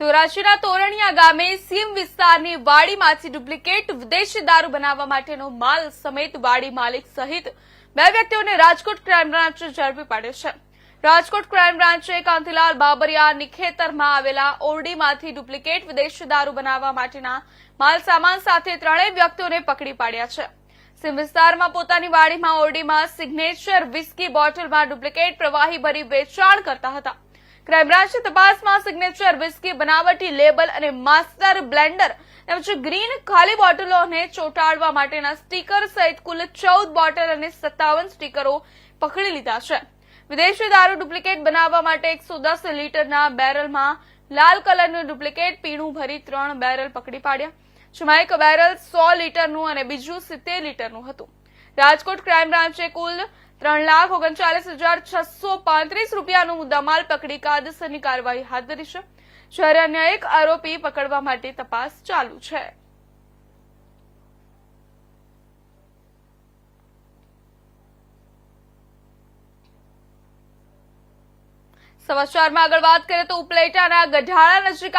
તો રાજ્યના તોરણિયા ગામે સીમ વિસ્તારની વાડીમાંથી ડુપ્લિકેટ વિદેશી દારૂ બનાવવા માટેનો માલ સમેત વાડી માલિક સહિત 2 વ્યક્તિઓને રાજકોટ ક્રાઇમ બ્રાન્ચે ઝડપી પાડ્યો છે. રાજકોટ ક્રાઇમ બ્રાન્ચે કાંતિલાલ બાબરિયાની ખેતરમાં આવેલા ઓરડીમાંથી ડુપ્લિકેટ વિદેશી દારૂ બનાવવા માટેના માલ સામાન સાથે 3 વ્યક્તિઓને પકડી પાડ્યા છે. સીમ વિસ્તારમાં પોતાની વાડીમાં ઓરડીમાં સિગ્નેચર વિસ્કી બોટલમાં ડુપ્લિકેટ પ્રવાહી ભરી વેચાણ કરતા હતા. ક્રાઇમ બ્રાન્ચની તપાસમાં સિગ્નેચર વિસ્કી બનાવટી લેબલ અને માસ્ટર બ્લેન્ડર તેમજ ગ્રીન ખાલી બોટલોને ચોંટાડવા માટેના સ્ટીકર સહિત કુલ 14 બોટલ અને 57 સ્ટીકરો પકડી લીધા છે. વિદેશી દારૂ ડુપ્લિકેટ બનાવવા માટે 110 લીટરના બેરલમાં લાલ કલરનું ડુપ્લિકેટ પીણું ભરી 3 બેરલ પકડી પાડ્યા, જેમાં એક બેરલ 100 લીટરનું અને બીજું 70 લીટરનું હતું. રાજકોટ ક્રાઇમ બ્રાન્ચે કુલ 3,39,635 રૂપિયાનો મુદ્દામાલ પકડી કાયદેસરની કાર્યવાહી હાથ ધરી છે, જ્યારે અન્ય એક આરોપી પકડવા માટે તપાસ ચાલુ છે. સમાચારમાં આગળ વાત કરીએ તો ઉપલેટાના ગઢાળા નજીક